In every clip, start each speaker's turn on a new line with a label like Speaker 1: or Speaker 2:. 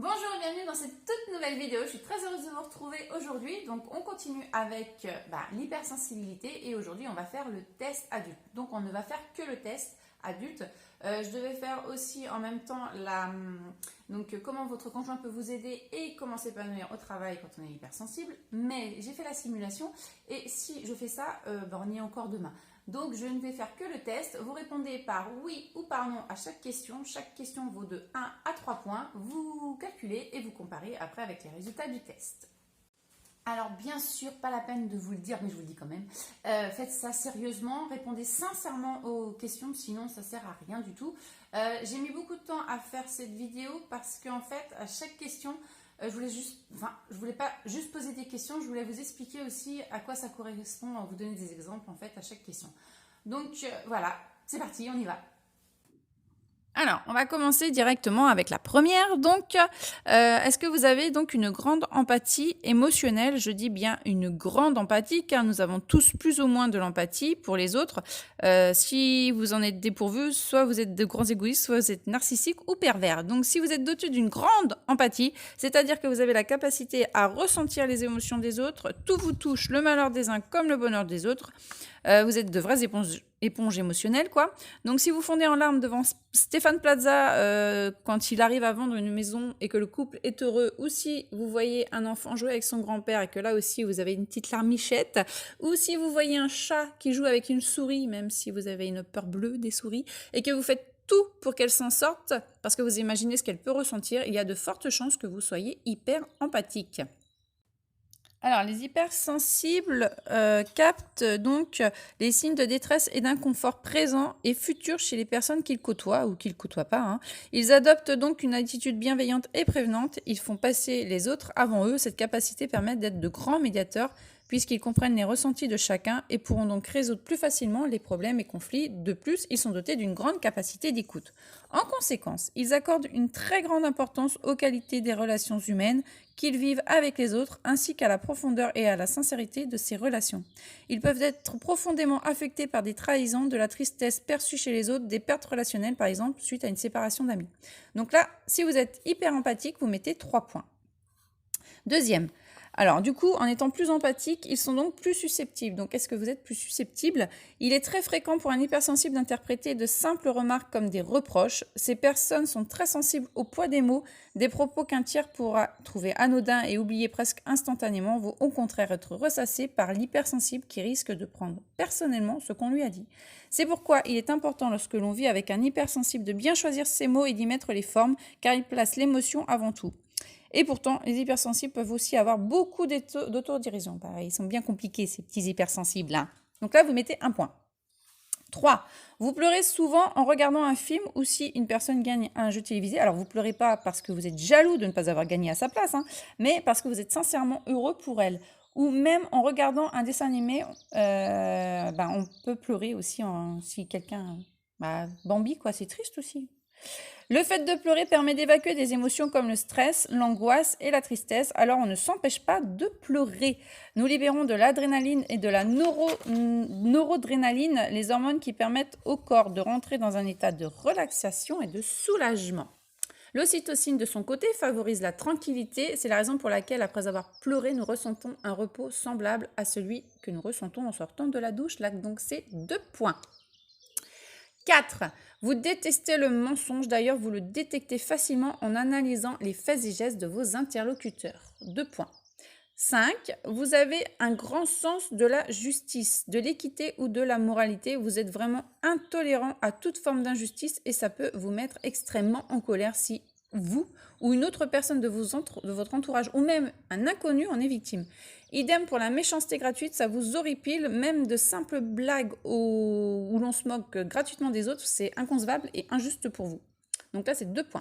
Speaker 1: Bonjour et bienvenue dans cette toute nouvelle vidéo. Je suis très heureuse de vous retrouver aujourd'hui. Donc on continue avec l'hypersensibilité et aujourd'hui on va faire le test adulte. Donc on ne va faire que le test adulte. Je devais faire aussi en même temps comment votre conjoint peut vous aider et comment s'épanouir au travail quand on est hypersensible. Mais j'ai fait la simulation et si je fais ça, on y est encore demain. Donc, je ne vais faire que le test. Vous répondez par oui ou par non à chaque question. Chaque question vaut de 1 à 3 points. Vous calculez et vous comparez après avec les résultats du test. Alors, bien sûr, pas la peine de vous le dire, mais je vous le dis quand même. Faites ça sérieusement. Répondez sincèrement aux questions, sinon ça ne sert à rien du tout. J'ai mis beaucoup de temps à faire cette vidéo parce qu'en fait, à chaque question, je voulais pas juste poser des questions, je voulais vous expliquer aussi à quoi ça correspond, vous donner des exemples en fait à chaque question. Donc voilà, c'est parti, on y va. Alors, on va commencer directement avec la première. Donc, est-ce que vous avez donc une grande empathie émotionnelle? Je dis bien une grande empathie, car nous avons tous plus ou moins de l'empathie pour les autres. Si vous en êtes dépourvu, soit vous êtes de grands égoïstes, soit vous êtes narcissique ou pervers. Donc, si vous êtes doté d'une grande empathie, c'est-à-dire que vous avez la capacité à ressentir les émotions des autres, tout vous touche, le malheur des uns comme le bonheur des autres. Vous êtes de vraies éponges émotionnelles, quoi. Donc, si vous fondez en larmes devant Stéphane Plaza quand il arrive à vendre une maison et que le couple est heureux, ou si vous voyez un enfant jouer avec son grand-père et que là aussi vous avez une petite larmichette, ou si vous voyez un chat qui joue avec une souris, même si vous avez une peur bleue des souris, et que vous faites tout pour qu'elle s'en sorte, parce que vous imaginez ce qu'elle peut ressentir, il y a de fortes chances que vous soyez hyper empathique. Alors, les hypersensibles captent donc les signes de détresse et d'inconfort présents et futurs chez les personnes qu'ils côtoient ou qu'ils ne côtoient pas. Hein. Ils adoptent donc une attitude bienveillante et prévenante. Ils font passer les autres avant eux. Cette capacité permet d'être de grands médiateurs puisqu'ils comprennent les ressentis de chacun et pourront donc résoudre plus facilement les problèmes et conflits. De plus, ils sont dotés d'une grande capacité d'écoute. En conséquence, ils accordent une très grande importance aux qualités des relations humaines qu'ils vivent avec les autres, ainsi qu'à la profondeur et à la sincérité de ces relations. Ils peuvent être profondément affectés par des trahisons, de la tristesse perçue chez les autres, des pertes relationnelles par exemple, suite à une séparation d'amis. Donc là, si vous êtes hyper empathique, vous mettez 3 points. Deuxième. Alors, du coup, en étant plus empathiques, ils sont donc plus susceptibles. Donc, est-ce que vous êtes plus susceptible? Il est très fréquent pour un hypersensible d'interpréter de simples remarques comme des reproches. Ces personnes sont très sensibles au poids des mots, des propos qu'un tiers pourra trouver anodins et oublier presque instantanément vont au contraire être ressassés par l'hypersensible qui risque de prendre personnellement ce qu'on lui a dit. C'est pourquoi il est important lorsque l'on vit avec un hypersensible de bien choisir ses mots et d'y mettre les formes, car il place l'émotion avant tout. Et pourtant, les hypersensibles peuvent aussi avoir beaucoup d'autodérision. Ils sont bien compliqués, ces petits hypersensibles-là. Donc là, vous mettez 1 point. 3. Vous pleurez souvent en regardant un film ou si une personne gagne un jeu télévisé. Alors, vous ne pleurez pas parce que vous êtes jaloux de ne pas avoir gagné à sa place, mais parce que vous êtes sincèrement heureux pour elle. Ou même en regardant un dessin animé, on peut pleurer aussi si quelqu'un... Bambi, quoi, c'est triste aussi. Le fait de pleurer permet d'évacuer des émotions comme le stress, l'angoisse et la tristesse, alors on ne s'empêche pas de pleurer. Nous libérons de l'adrénaline et de la noradrénaline, les hormones qui permettent au corps de rentrer dans un état de relaxation et de soulagement. L'ocytocine, de son côté, favorise la tranquillité. C'est la raison pour laquelle, après avoir pleuré, nous ressentons un repos semblable à celui que nous ressentons en sortant de la douche. Là, donc, c'est 2 points. 4. Vous détestez le mensonge, d'ailleurs vous le détectez facilement en analysant les faits et gestes de vos interlocuteurs. 2 points. 5. Vous avez un grand sens de la justice, de l'équité ou de la moralité. Vous êtes vraiment intolérant à toute forme d'injustice et ça peut vous mettre extrêmement en colère si vous ou une autre personne de votre entourage ou même un inconnu en est victime. Idem pour la méchanceté gratuite, ça vous horripile, même de simples blagues où l'on se moque gratuitement des autres, c'est inconcevable et injuste pour vous. Donc là, c'est 2 points.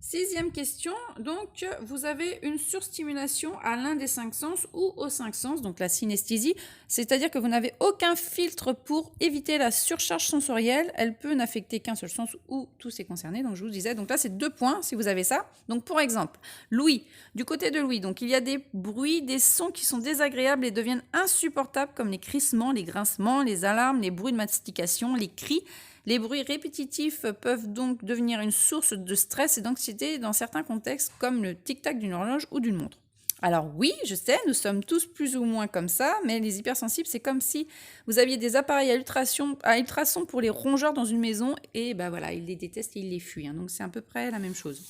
Speaker 1: 6e question, donc vous avez une surstimulation à l'un des 5 sens ou aux 5 sens, donc la synesthésie, c'est-à-dire que vous n'avez aucun filtre pour éviter la surcharge sensorielle, elle peut n'affecter qu'un seul sens ou tous est concerné, donc je vous disais, donc là c'est 2 points si vous avez ça. Donc pour exemple, l'ouïe, du côté de l'ouïe, donc il y a des bruits, des sons qui sont désagréables et deviennent insupportables comme les crissements, les grincements, les alarmes, les bruits de mastication, les cris. Les bruits répétitifs peuvent donc devenir une source de stress et d'anxiété dans certains contextes comme le tic-tac d'une horloge ou d'une montre. Alors oui, je sais, nous sommes tous plus ou moins comme ça, mais les hypersensibles, c'est comme si vous aviez des appareils à ultrasons pour les rongeurs dans une maison et bah voilà, ils les détestent et ils les fuient. Donc c'est à peu près la même chose.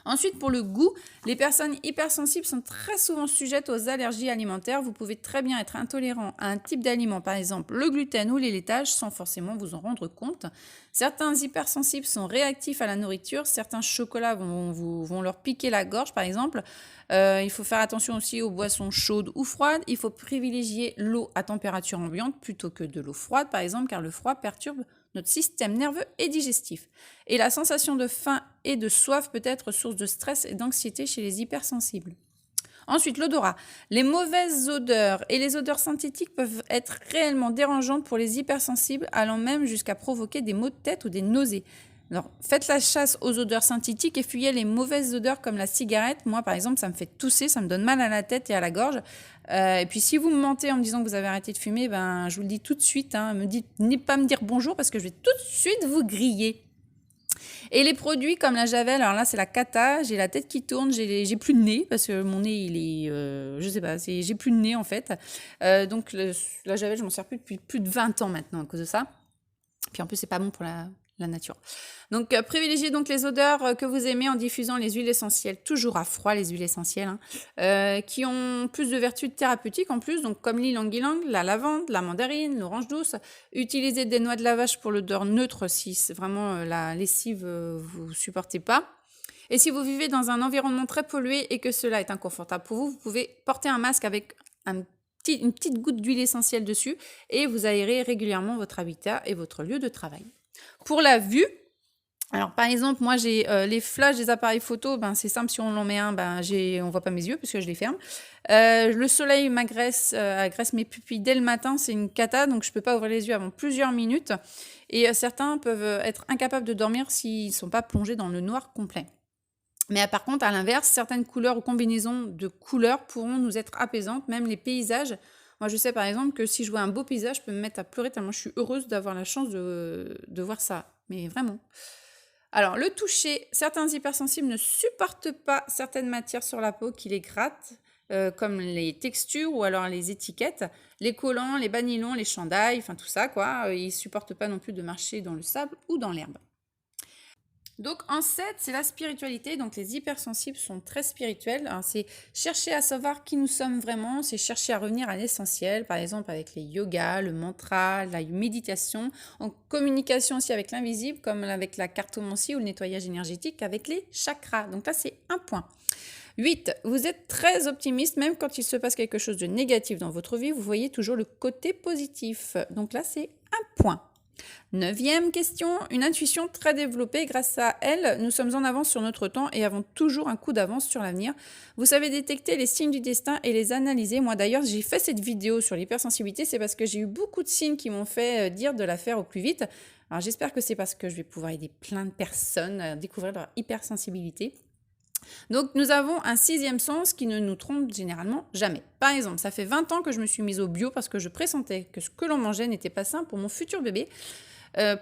Speaker 1: Ensuite, pour le goût, les personnes hypersensibles sont très souvent sujettes aux allergies alimentaires. Vous pouvez très bien être intolérant à un type d'aliment, par exemple le gluten ou les laitages, sans forcément vous en rendre compte. Certains hypersensibles sont réactifs à la nourriture. Certains chocolats vont leur piquer la gorge, par exemple. Il faut faire attention aussi aux boissons chaudes ou froides. Il faut privilégier l'eau à température ambiante plutôt que de l'eau froide, par exemple, car le froid perturbe notre système nerveux et digestif. Et la sensation de faim et de soif peut être source de stress et d'anxiété chez les hypersensibles. Ensuite, l'odorat. Les mauvaises odeurs et les odeurs synthétiques peuvent être réellement dérangeantes pour les hypersensibles, allant même jusqu'à provoquer des maux de tête ou des nausées. Alors, faites la chasse aux odeurs synthétiques et fuyez les mauvaises odeurs comme la cigarette. Moi, par exemple, ça me fait tousser, ça me donne mal à la tête et à la gorge. Et puis, si vous me mentez en me disant que vous avez arrêté de fumer, je vous le dis tout de suite. Pas me dire bonjour parce que je vais tout de suite vous griller. Et les produits comme la Javel, alors là, c'est la cata. J'ai la tête qui tourne, j'ai plus de nez parce que mon nez, il est, je sais pas, j'ai plus de nez en fait. Donc, la Javel, je m'en sers plus depuis plus de 20 ans maintenant à cause de ça. Puis en plus, c'est pas bon pour la nature. Donc, privilégiez donc les odeurs que vous aimez en diffusant les huiles essentielles, toujours à froid les huiles essentielles, qui ont plus de vertus thérapeutiques en plus, donc comme l'ylang-ylang, la lavande, la mandarine, l'orange douce. Utilisez des noix de lavage pour l'odeur neutre si c'est vraiment la lessive vous supportez pas. Et si vous vivez dans un environnement très pollué et que cela est inconfortable pour vous, vous pouvez porter un masque avec une petite goutte d'huile essentielle dessus et vous aérez régulièrement votre habitat et votre lieu de travail. Pour la vue, alors par exemple, moi j'ai les flashs des appareils photo, c'est simple, si on en met un, on voit pas mes yeux puisque je les ferme. Le soleil agresse mes pupilles dès le matin, c'est une cata, donc je peux pas ouvrir les yeux avant plusieurs minutes. Et certains peuvent être incapables de dormir s'ils sont pas plongés dans le noir complet. Mais par contre, à l'inverse, certaines couleurs ou combinaisons de couleurs pourront nous être apaisantes, même les paysages. Moi, je sais par exemple que si je vois un beau paysage, je peux me mettre à pleurer tellement je suis heureuse d'avoir la chance de voir ça. Mais vraiment. Alors, le toucher. Certains hypersensibles ne supportent pas certaines matières sur la peau qui les grattent, comme les textures ou alors les étiquettes. Les collants, les banylons, les chandails, enfin tout ça, quoi. Ils ne supportent pas non plus de marcher dans le sable ou dans l'herbe. Donc en 7, c'est la spiritualité. Donc les hypersensibles sont très spirituels. Alors, c'est chercher à savoir qui nous sommes vraiment, c'est chercher à revenir à l'essentiel, par exemple avec les yogas, le mantra, la méditation, en communication aussi avec l'invisible, comme avec la cartomancie ou le nettoyage énergétique avec les chakras. Donc là, c'est un point. 8. Vous êtes très optimiste, même quand il se passe quelque chose de négatif dans votre vie, vous voyez toujours le côté positif. Donc là, c'est un point. 9e question, une intuition très développée. Grâce à elle, nous sommes en avance sur notre temps et avons toujours un coup d'avance sur l'avenir. Vous savez détecter les signes du destin et les analyser. Moi d'ailleurs, j'ai fait cette vidéo sur l'hypersensibilité, c'est parce que j'ai eu beaucoup de signes qui m'ont fait dire de la faire au plus vite. Alors j'espère que c'est parce que je vais pouvoir aider plein de personnes à découvrir leur hypersensibilité. Donc nous avons un 6e sens qui ne nous trompe généralement jamais. Par exemple, ça fait 20 ans que je me suis mise au bio parce que je pressentais que ce que l'on mangeait n'était pas sain pour mon futur bébé.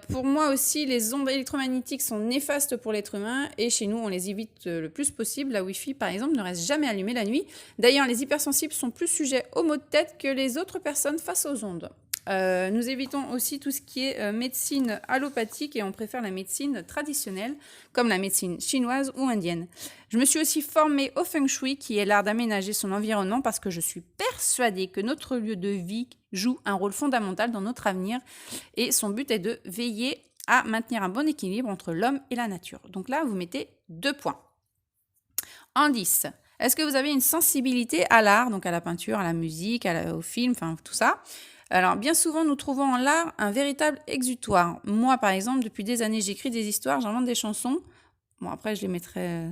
Speaker 1: Pour moi aussi, les ondes électromagnétiques sont néfastes pour l'être humain et chez nous, on les évite le plus possible. La Wi-Fi, par exemple, ne reste jamais allumée la nuit. D'ailleurs, les hypersensibles sont plus sujets aux maux de tête que les autres personnes face aux ondes. Nous évitons aussi tout ce qui est médecine allopathique et on préfère la médecine traditionnelle comme la médecine chinoise ou indienne. Je me suis aussi formée au Feng Shui qui est l'art d'aménager son environnement parce que je suis persuadée que notre lieu de vie joue un rôle fondamental dans notre avenir et son but est de veiller à maintenir un bon équilibre entre l'homme et la nature. Donc là, vous mettez 2 points. En 10, est-ce que vous avez une sensibilité à l'art, donc à la peinture, à la musique, au film, enfin tout ça ? Alors, bien souvent, nous trouvons en l'art un véritable exutoire. Moi, par exemple, depuis des années, j'écris des histoires, j'invente des chansons. Bon, après, je les mettrai...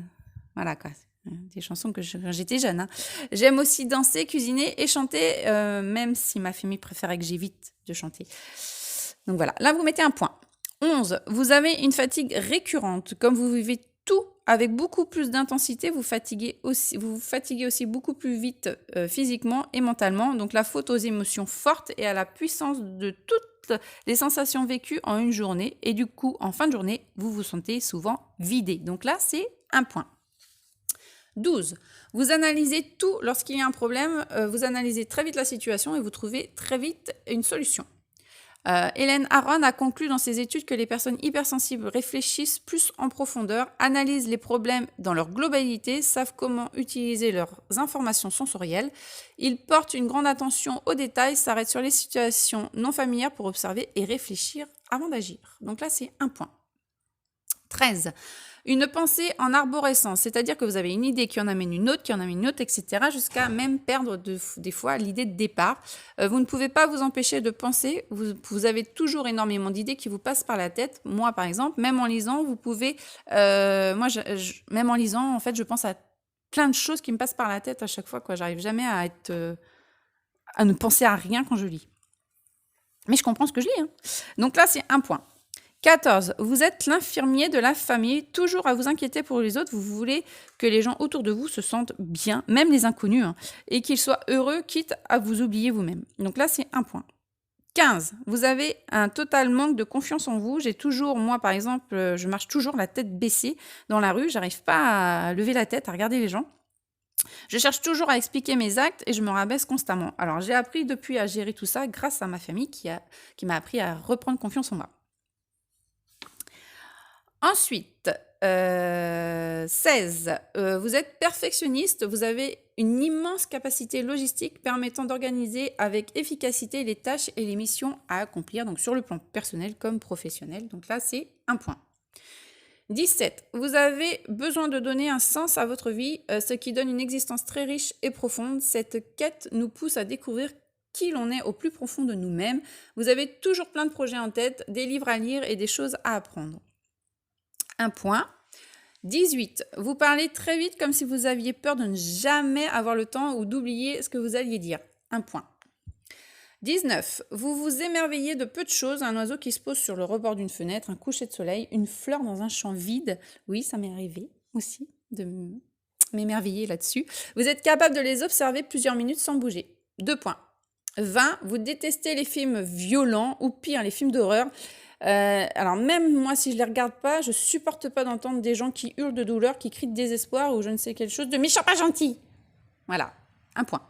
Speaker 1: voilà, quoi. Des chansons quand j'étais jeune. J'aime aussi danser, cuisiner et chanter, même si ma famille préférait que j'évite de chanter. Donc voilà, là, vous mettez un point. 11. Vous avez une fatigue récurrente. Comme vous vivez tout avec beaucoup plus d'intensité, vous vous fatiguez aussi beaucoup plus vite physiquement et mentalement. Donc la faute aux émotions fortes et à la puissance de toutes les sensations vécues en une journée. Et du coup, en fin de journée, vous vous sentez souvent vidé. Donc là, c'est un point. 12. Vous analysez tout lorsqu'il y a un problème. Vous analysez très vite la situation et vous trouvez très vite une solution. Hélène Aron a conclu dans ses études que les personnes hypersensibles réfléchissent plus en profondeur, analysent les problèmes dans leur globalité, savent comment utiliser leurs informations sensorielles. Ils portent une grande attention aux détails, s'arrêtent sur les situations non familières pour observer et réfléchir avant d'agir. Donc là, c'est un point. 13. Une pensée en arborescence, c'est-à-dire que vous avez une idée qui en amène une autre, etc., jusqu'à même perdre des fois l'idée de départ. Vous ne pouvez pas vous empêcher de penser, vous avez toujours énormément d'idées qui vous passent par la tête. Moi, par exemple, même en lisant, vous pouvez... même en lisant, en fait, je pense à plein de choses qui me passent par la tête à chaque fois, quoi. J'arrive jamais à ne penser à rien quand je lis. Mais je comprends ce que je lis, hein. Donc là, c'est un point. 14. Vous êtes l'infirmier de la famille, toujours à vous inquiéter pour les autres. Vous voulez que les gens autour de vous se sentent bien, même les inconnus, hein, et qu'ils soient heureux, quitte à vous oublier vous-même. Donc là, c'est un point. 15. Vous avez un total manque de confiance en vous. Moi par exemple, je marche toujours la tête baissée dans la rue. J'arrive pas à lever la tête, à regarder les gens. Je cherche toujours à expliquer mes actes et je me rabaisse constamment. Alors j'ai appris depuis à gérer tout ça grâce à ma famille qui m'a appris à reprendre confiance en moi. Ensuite, 16. Vous êtes perfectionniste, vous avez une immense capacité logistique permettant d'organiser avec efficacité les tâches et les missions à accomplir, donc sur le plan personnel comme professionnel. Donc là, c'est un point. 17. Vous avez besoin de donner un sens à votre vie, ce qui donne une existence très riche et profonde. Cette quête nous pousse à découvrir qui l'on est au plus profond de nous-mêmes. Vous avez toujours plein de projets en tête, des livres à lire et des choses à apprendre. Un point. 18. Vous parlez très vite comme si vous aviez peur de ne jamais avoir le temps ou d'oublier ce que vous alliez dire. Un point. 19. Vous vous émerveillez de peu de choses. Un oiseau qui se pose sur le rebord d'une fenêtre, un coucher de soleil, une fleur dans un champ vide. Oui, ça m'est arrivé aussi de m'émerveiller là-dessus. Vous êtes capable de les observer plusieurs minutes sans bouger. 2 points. 20. Vous détestez les films violents ou pire, les films d'horreur. Alors même moi, si je les regarde pas, je supporte pas d'entendre des gens qui hurlent de douleur, qui crient de désespoir ou je ne sais quelle chose de méchant pas gentil. Voilà, un point.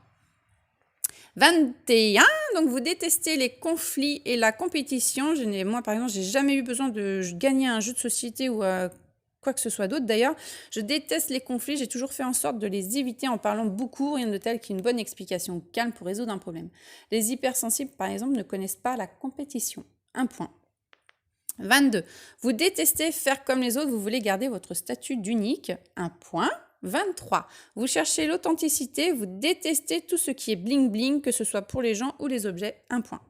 Speaker 1: 21, donc vous détestez les conflits et la compétition. Moi, par exemple, j'ai jamais eu besoin de gagner un jeu de société ou quoi que ce soit d'autre. D'ailleurs, je déteste les conflits. J'ai toujours fait en sorte de les éviter en parlant beaucoup, rien de tel qu'une bonne explication calme pour résoudre un problème. Les hypersensibles, par exemple, ne connaissent pas la compétition. Un point. 22. Vous détestez faire comme les autres, vous voulez garder votre statut d'unique. Un point. 23. Vous cherchez l'authenticité, vous détestez tout ce qui est bling-bling, que ce soit pour les gens ou les objets. Un point.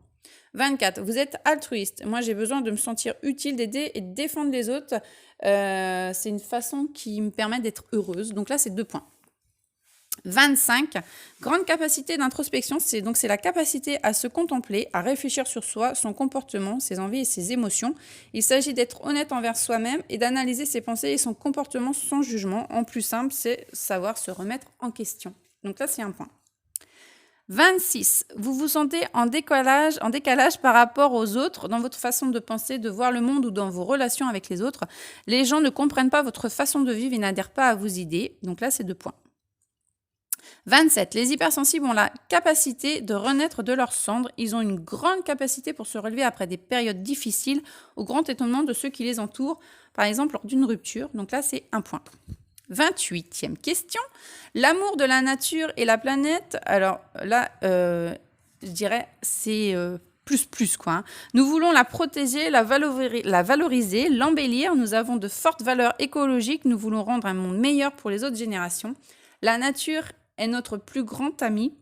Speaker 1: 24. Vous êtes altruiste. Moi, j'ai besoin de me sentir utile, d'aider et de défendre les autres. C'est une façon qui me permet d'être heureuse. Donc là, c'est 2 points. 25. Grande capacité d'introspection, c'est la capacité à se contempler, à réfléchir sur soi, son comportement, ses envies et ses émotions. Il s'agit d'être honnête envers soi-même et d'analyser ses pensées et son comportement sans jugement. En plus simple, c'est savoir se remettre en question. Donc là, c'est un point. 26. Vous vous sentez en décalage par rapport aux autres dans votre façon de penser, de voir le monde ou dans vos relations avec les autres. Les gens ne comprennent pas votre façon de vivre et n'adhèrent pas à vos idées. Donc là, c'est 2 points. 27. Les hypersensibles ont la capacité de renaître de leurs cendres. Ils ont une grande capacité pour se relever après des périodes difficiles, au grand étonnement de ceux qui les entourent, par exemple lors d'une rupture. Donc là, c'est 1 point. 28e question. L'amour de la nature et la planète. Alors là, je dirais, c'est plus quoi. Hein. Nous voulons la protéger, la valoriser, l'embellir. Nous avons de fortes valeurs écologiques. Nous voulons rendre un monde meilleur pour les autres générations. La nature est notre plus grand ami.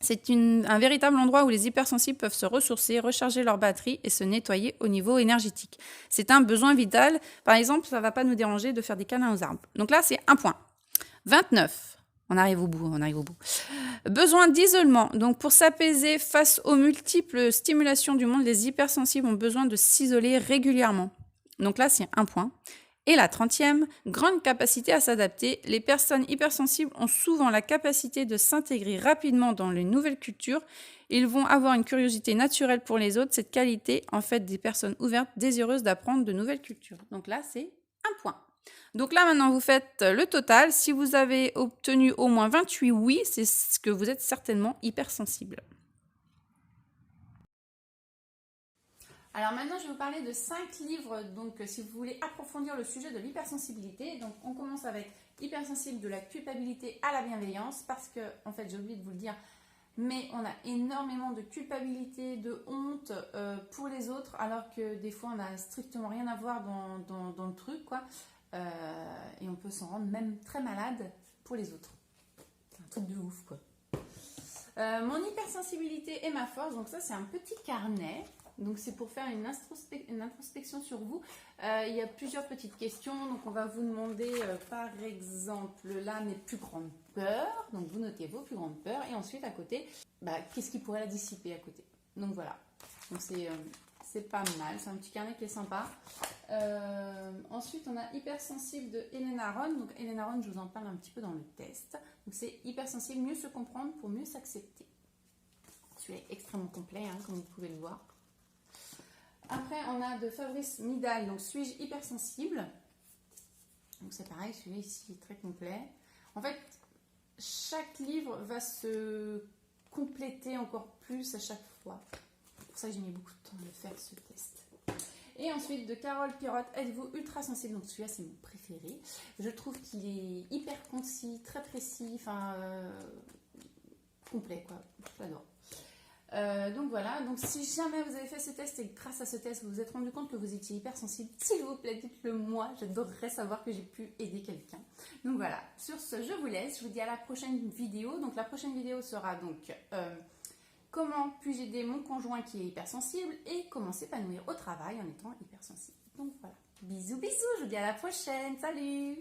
Speaker 1: C'est un véritable endroit où les hypersensibles peuvent se ressourcer, recharger leur batterie et se nettoyer au niveau énergétique. C'est un besoin vital. Par exemple, ça ne va pas nous déranger de faire des câlins aux arbres. Donc là, c'est 1 point. 29. On arrive au bout. Besoin d'isolement. Donc pour s'apaiser face aux multiples stimulations du monde, les hypersensibles ont besoin de s'isoler régulièrement. Donc là, c'est 1 point.
Speaker 2: Et la 30e, grande capacité à s'adapter. Les personnes hypersensibles ont souvent la capacité de s'intégrer rapidement dans les nouvelles cultures. Ils vont avoir une curiosité naturelle pour les autres. Cette qualité en fait des personnes ouvertes, désireuses d'apprendre de nouvelles cultures. Donc là, c'est un point. Donc là, maintenant, vous faites le total. Si vous avez obtenu au moins 28 oui, c'est ce que vous êtes certainement hypersensible.
Speaker 1: Alors maintenant, je vais vous parler de 5 livres, donc si vous voulez approfondir le sujet de l'hypersensibilité. Donc on commence avec Hypersensible de la culpabilité à la bienveillance, parce que, en fait, j'ai oublié de vous le dire, mais on a énormément de culpabilité, de honte pour les autres, alors que des fois, on n'a strictement rien à voir dans le truc, quoi. Et on peut s'en rendre même très malade pour les autres. C'est un truc de ouf, quoi. Mon hypersensibilité et ma force, donc ça, c'est un petit carnet. Donc c'est pour faire une introspection sur vous. Il y a plusieurs petites questions. Donc on va vous demander par exemple là mes plus grandes peurs. Donc vous notez vos plus grandes peurs. Et ensuite à côté, qu'est-ce qui pourrait la dissiper à côté. Donc voilà. Donc c'est pas mal. C'est un petit carnet qui est sympa. Ensuite on a hypersensible de Elena Aron. Donc Elena Aron, je vous en parle un petit peu dans le test. Donc c'est hypersensible, mieux se comprendre pour mieux s'accepter. Celui-là est extrêmement complet, hein, comme vous pouvez le voir. Après, on a de Fabrice Midal, donc suis-je hypersensible? Donc c'est pareil, celui-là ici est très complet. En fait, chaque livre va se compléter encore plus à chaque fois. C'est pour ça que j'ai mis beaucoup de temps à faire ce test. Et ensuite, de Carole Pirotte, êtes-vous ultra sensible? Donc celui-là, c'est mon préféré. Je trouve qu'il est hyper concis, très précis, enfin complet, quoi. J'adore. Donc voilà, donc si jamais vous avez fait ce test et grâce à ce test vous vous êtes rendu compte que vous étiez hypersensible, s'il vous plaît dites-le moi, j'adorerais savoir que j'ai pu aider quelqu'un. Donc voilà, sur ce je vous laisse, je vous dis à la prochaine vidéo. Donc la prochaine vidéo sera donc comment puis-je aider mon conjoint qui est hypersensible et comment s'épanouir au travail en étant hypersensible. Donc voilà, bisous bisous, je vous dis à la prochaine, salut.